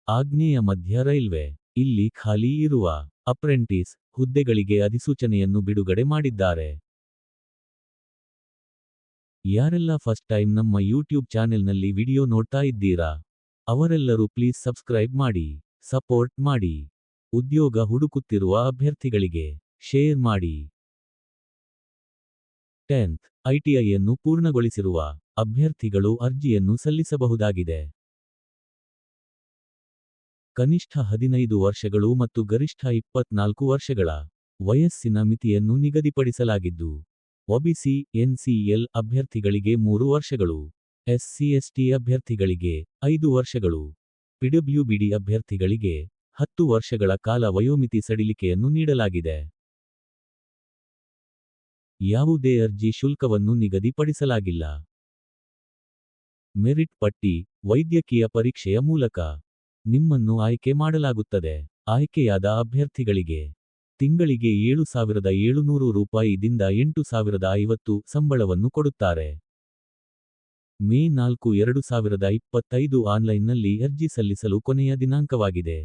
ಆಗ್ನೇಯ ಮಧ್ಯ ರೈಲ್ವೆ. ಇಲ್ಲಿ ಖಾಲಿ ಇರುವ ಅಪ್ರೆಂಟಿಸ್ ಹುದ್ದೆಗಳಿಗೆ ಅಧಿಸೂಚನೆಯನ್ನು ಬಿಡುಗಡೆ ಮಾಡಿದ್ದಾರೆ. ಯಾರೆಲ್ಲ ಫಸ್ಟ್ ಟೈಮ್ ನಮ್ಮ ಯೂಟ್ಯೂಬ್ ಚಾನೆಲ್ನಲ್ಲಿ ವಿಡಿಯೋ ನೋಡ್ತಾ ಇದ್ದೀರಾ ಅವರೆಲ್ಲರೂ ಪ್ಲೀಸ್ ಸಬ್ಸ್ಕ್ರೈಬ್ ಮಾಡಿ, ಸಪೋರ್ಟ್ ಮಾಡಿ. ಉದ್ಯೋಗ ಹುಡುಕುತ್ತಿರುವ ಅಭ್ಯರ್ಥಿಗಳಿಗೆ ಶೇರ್ ಮಾಡಿ. 10th ITIಯನ್ನು ಪೂರ್ಣಗೊಳಿಸಿರುವ ಅಭ್ಯರ್ಥಿಗಳು ಅರ್ಜಿಯನ್ನು ಸಲ್ಲಿಸಬಹುದಾಗಿದೆ. ಕನಿಷ್ಠ 15 ವರ್ಷಗಳು ಮತ್ತು ಗರಿಷ್ಠ 24 ವರ್ಷಗಳ ವಯಸ್ಸಿನ ಮಿತಿಯನ್ನು ನಿಗದಿಪಡಿಸಲಾಗಿದ್ದು, OBC NCL ಅಭ್ಯರ್ಥಿಗಳಿಗೆ 3 ವರ್ಷಗಳು, SC/ST ಅಭ್ಯರ್ಥಿಗಳಿಗೆ 5 ವರ್ಷಗಳು, PWBD ಅಭ್ಯರ್ಥಿಗಳಿಗೆ 10 ವರ್ಷಗಳ ಕಾಲ ವಯೋಮಿತಿ ಸಡಿಲಿಕೆಯನ್ನು ನೀಡಲಾಗಿದೆ. ಯಾವುದೇ ಅರ್ಜಿ ಶುಲ್ಕವನ್ನು ನಿಗದಿಪಡಿಸಲಾಗಿಲ್ಲ. ಮೆರಿಟ್ ಪಟ್ಟಿ, ವೈದ್ಯಕೀಯ ಪರೀಕ್ಷೆಯ ಮೂಲಕ ನಿಮ್ಮನ್ನು ಆಯ್ಕೆ ಮಾಡಲಾಗುತ್ತದೆ. ಆಯ್ಕೆಯಾದ ಅಭ್ಯರ್ಥಿಗಳಿಗೆ ತಿಂಗಳಿಗೆ 7,700 ರೂಪಾಯಿದಿಂದ 8,050 ಸಂಬಳವನ್ನು ಕೊಡುತ್ತಾರೆ. ಮೇ 4, 2025 ಆನ್ಲೈನ್ನಲ್ಲಿ ಅರ್ಜಿ ಸಲ್ಲಿಸಲು ಕೊನೆಯ ದಿನಾಂಕವಾಗಿದೆ.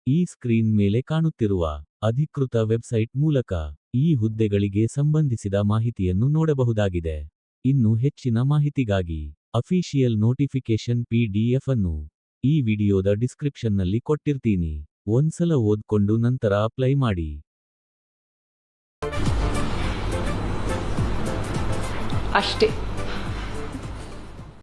ಈ ಸ್ಕ್ರೀನ್ ಮೇಲೆ ಕಾಣುತ್ತಿರುವ ಅಧಿಕೃತ ವೆಬ್ಸೈಟ್ ಮೂಲಕ ಈ ಹುದ್ದೆಗಳಿಗೆ ಸಂಬಂಧಿಸಿದ ಮಾಹಿತಿಯನ್ನು ನೋಡಬಹುದಾಗಿದೆ. ಇನ್ನು ಹೆಚ್ಚಿನ ಮಾಹಿತಿಗಾಗಿ ಅಫಿಷಿಯಲ್ ನೋಟಿಫಿಕೇಶನ್ PDF ಅನ್ನು ಈ ವಿಡಿಯೋದ ಡಿಸ್ಕ್ರಿಪ್ಷನ್ನಲ್ಲಿ ಕೊಟ್ಟಿರ್ತೀನಿ. ಒಂದ್ಸಲ ಓದ್ಕೊಂಡು ನಂತರ ಅಪ್ಲೈ ಮಾಡಿ. ಅಷ್ಟೇ.